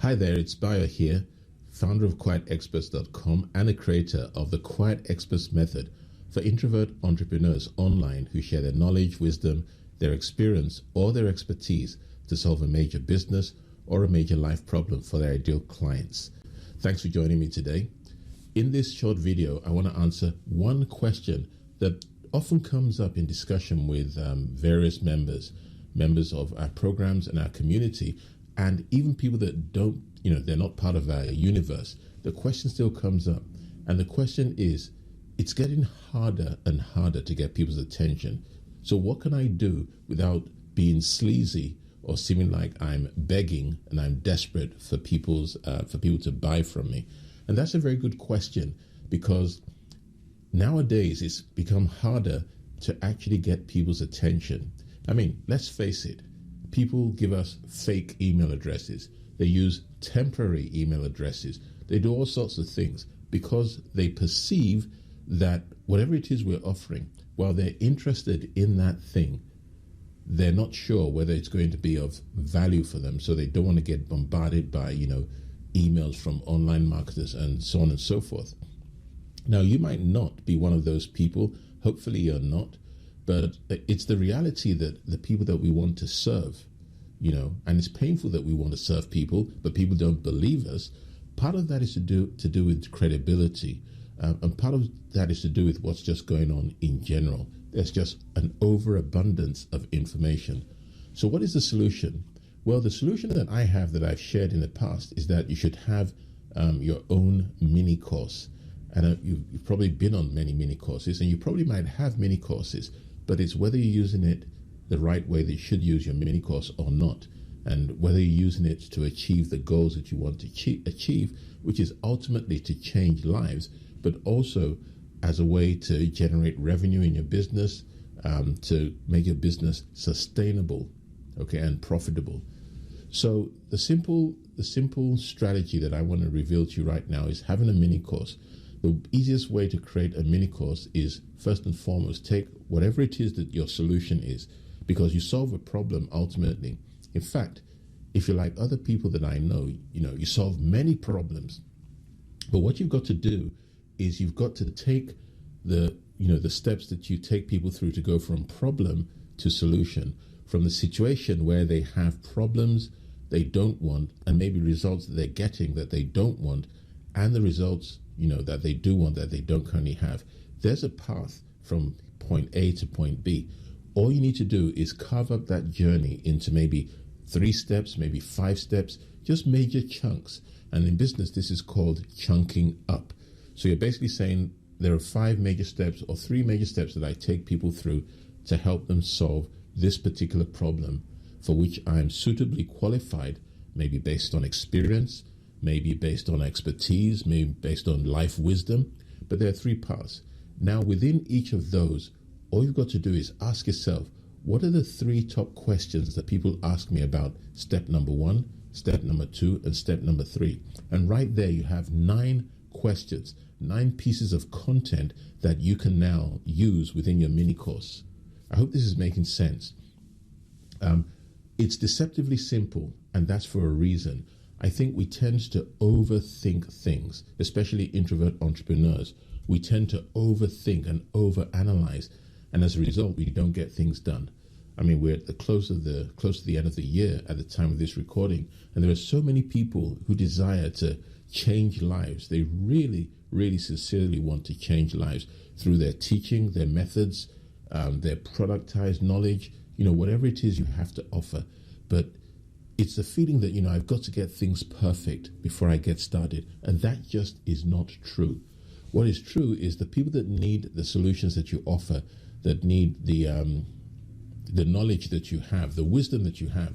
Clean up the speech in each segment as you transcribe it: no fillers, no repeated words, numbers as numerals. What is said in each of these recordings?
Hi there, it's Bayo here, founder of QuietExperts.com and a creator of the Quiet Experts method for introvert entrepreneurs online who share their knowledge, wisdom, their experience, or their expertise to solve a major business or a major life problem for their ideal clients. Thanks for joining me today. In this short video, I want to answer one question that often comes up in discussion with various members of our programs and our community, and even people that don't, they're not part of our universe. The question still comes up, and the question is, it's getting harder and harder to get people's attention. So what can I do without being sleazy or seeming like I'm begging and I'm desperate for people to buy from me? And that's a very good question, because nowadays it's become harder to actually get people's attention. I mean, let's face it, people give us fake email addresses. They use temporary email addresses. They do all sorts of things because they perceive that whatever it is we're offering, while they're interested in that thing, they're not sure whether it's going to be of value for them. So they don't want to get bombarded by, emails from online marketers and so on and so forth. Now, you might not be one of those people. Hopefully you're not. But it's the reality that the people that we want to serve, and it's painful that we want to serve people, but people don't believe us. Part of that is to do with credibility. And part of that is to do with what's just going on in general. There's just an overabundance of information. So what is the solution? Well, the solution that I have, that I've shared in the past, is that you should have your own mini course. And you've probably been on many mini courses, and you probably might have mini courses, but it's whether you're using it the right way that you should use your mini course or not, and whether you're using it to achieve the goals that you want to achieve, which is ultimately to change lives, but also as a way to generate revenue in your business, to make your business sustainable, and profitable. So the simple strategy that I want to reveal to you right now is having a mini course. The easiest way to create a mini course is, first and foremost, take whatever it is that your solution is, because you solve a problem ultimately. In fact, if you're like other people that I know, you solve many problems. But what you've got to do is you've got to take the steps that you take people through to go from problem to solution, from the situation where they have problems they don't want, and maybe results that they're getting that they don't want, and the results that they do want that they don't currently have. There's a path from point A to point B. All you need to do is carve up that journey into maybe 3 steps, maybe 5 steps, just major chunks. And in business, this is called chunking up. So you're basically saying there are 5 major steps or 3 major steps that I take people through to help them solve this particular problem, for which I'm suitably qualified, maybe based on experience, maybe based on expertise, maybe based on life wisdom. But there are 3 paths. Now, within each of those, all you've got to do is ask yourself, what are the 3 top questions that people ask me about step number 1, step number 2, and step number 3? And right there, you have 9 questions, 9 pieces of content that you can now use within your mini course. I hope this is making sense. It's deceptively simple, and that's for a reason. I think we tend to overthink things, especially introvert entrepreneurs. We tend to overthink and overanalyze, and as a result, we don't get things done. I mean, we're at the close to the end of the year at the time of this recording, and there are so many people who desire to change lives. They really, really sincerely want to change lives through their teaching, their methods, their productized knowledge, whatever it is you have to offer. But it's the feeling that, I've got to get things perfect before I get started. And that just is not true. What is true is the people that need the solutions that you offer, that need the knowledge that you have, the wisdom that you have,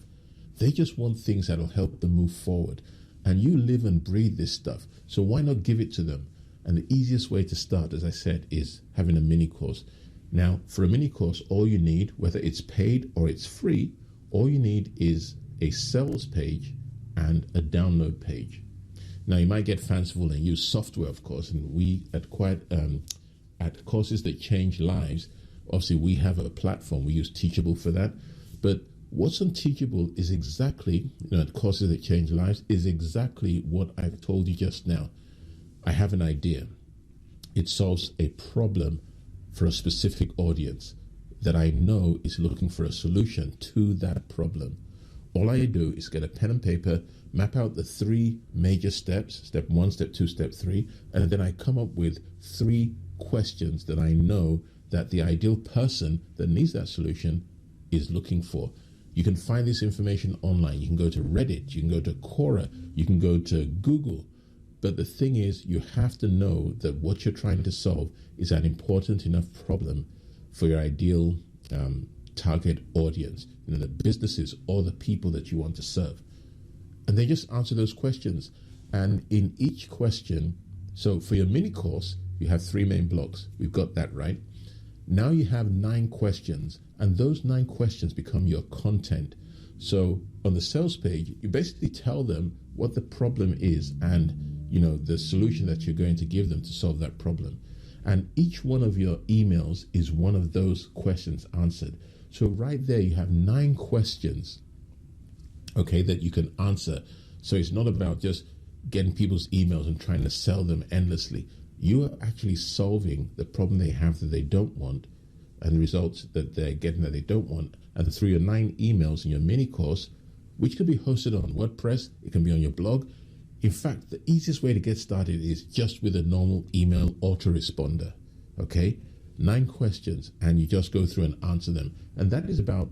they just want things that will help them move forward. And you live and breathe this stuff. So why not give it to them? And the easiest way to start, as I said, is having a mini course. Now, for a mini course, all you need, whether it's paid or it's free, all you need is a sales page and a download page. Now, you might get fanciful and use software, of course, and we at Courses That Change Lives, obviously we have a platform. We use Teachable for that. But What's unteachable is exactly, courses that change lives, is exactly what I've told you just now. I have an idea. It solves a problem for a specific audience that I know is looking for a solution to that problem. All I do is get a pen and paper, map out the 3 major steps, step 1, step 2, step 3, and then I come up with 3 questions that I know that the ideal person that needs that solution is looking for. You can find this information online. You can go to Reddit, you can go to Quora, you can go to Google. But the thing is, you have to know that what you're trying to solve is an important enough problem for your ideal target audience, the businesses or the people that you want to serve. And then just answer those questions. And in each question, so for your mini course, you have 3 main blocks. We've got that right. Now you have 9 questions, and those 9 questions become your content. So on the sales page, you basically tell them what the problem is and the solution that you're going to give them to solve that problem. And each one of your emails is one of those questions answered. So right there, you have 9 questions, okay, that you can answer. So it's not about just getting people's emails and trying to sell them endlessly. You are actually solving the problem they have that they don't want and the results that they're getting that they don't want. And through your 9 emails in your mini course, which can be hosted on WordPress, it can be on your blog. In fact, the easiest way to get started is just with a normal email autoresponder, okay? 9 questions, and you just go through and answer them. And that is about,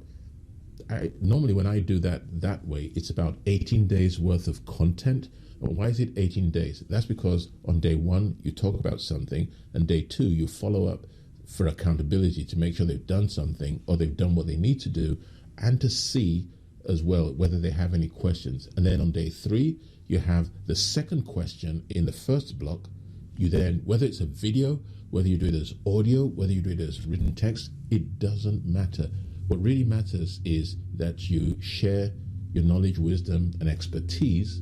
normally when I do that way, it's about 18 days worth of content. And why is it 18 days? That's because on day 1, you talk about something, and day 2, you follow up for accountability to make sure they've done something or they've done what they need to do, and to see as well whether they have any questions. And then on day 3, you have the second question in the first block. You then, whether it's a video, whether you do it as audio, whether you do it as written text, it doesn't matter. What really matters is that you share your knowledge, wisdom, and expertise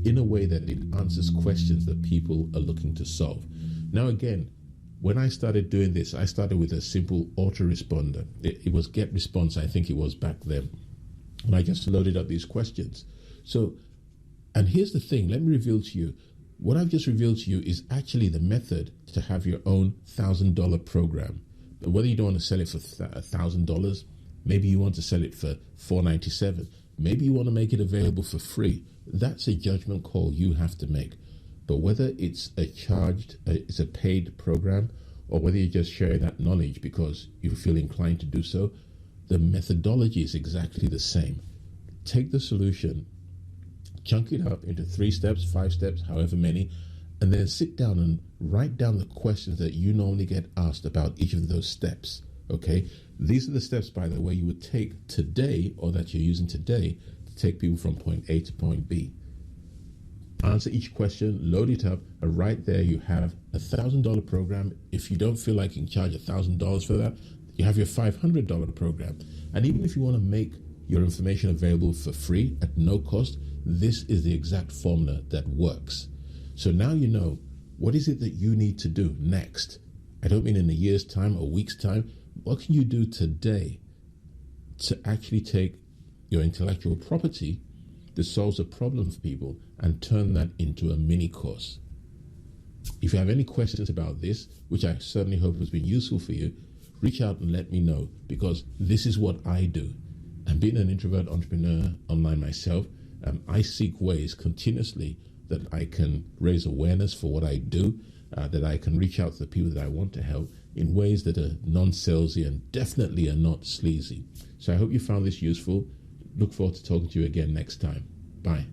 in a way that it answers questions that people are looking to solve. Now, again, when I started doing this, I started with a simple autoresponder. It was GetResponse, I think it was back then. And I just loaded up these questions. So, and here's the thing, let me reveal to you, what I've just revealed to you is actually the method to have your own $1,000 program. But whether you don't want to sell it for $1,000, maybe you want to sell it for $497, maybe you want to make it available for free. That's a judgment call you have to make. But whether it's it's a paid program, or whether you're just sharing that knowledge because you feel inclined to do so, the methodology is exactly the same. Take the solution, chunk it up into 3 steps, 5 steps, however many, and then sit down and write down the questions that you normally get asked about each of those steps, okay? These are the steps, by the way, you would take today, or that you're using today, to take people from point A to point B. Answer each question, load it up, and right there you have a $1,000 program. If you don't feel like you can charge $1,000 for that, you have your $500 program. And even if you want to make your information available for free at no cost, this is the exact formula that works. So now you know, what is it that you need to do next? I don't mean in a year's time or week's time. What can you do today to actually take your intellectual property that solves a problem for people and turn that into a mini course? If you have any questions about this, which I certainly hope has been useful for you, reach out and let me know, because this is what I do. And being an introvert entrepreneur online myself, I seek ways continuously that I can raise awareness for what I do, that I can reach out to the people that I want to help in ways that are non-salesy and definitely are not sleazy. So I hope you found this useful. Look forward to talking to you again next time. Bye.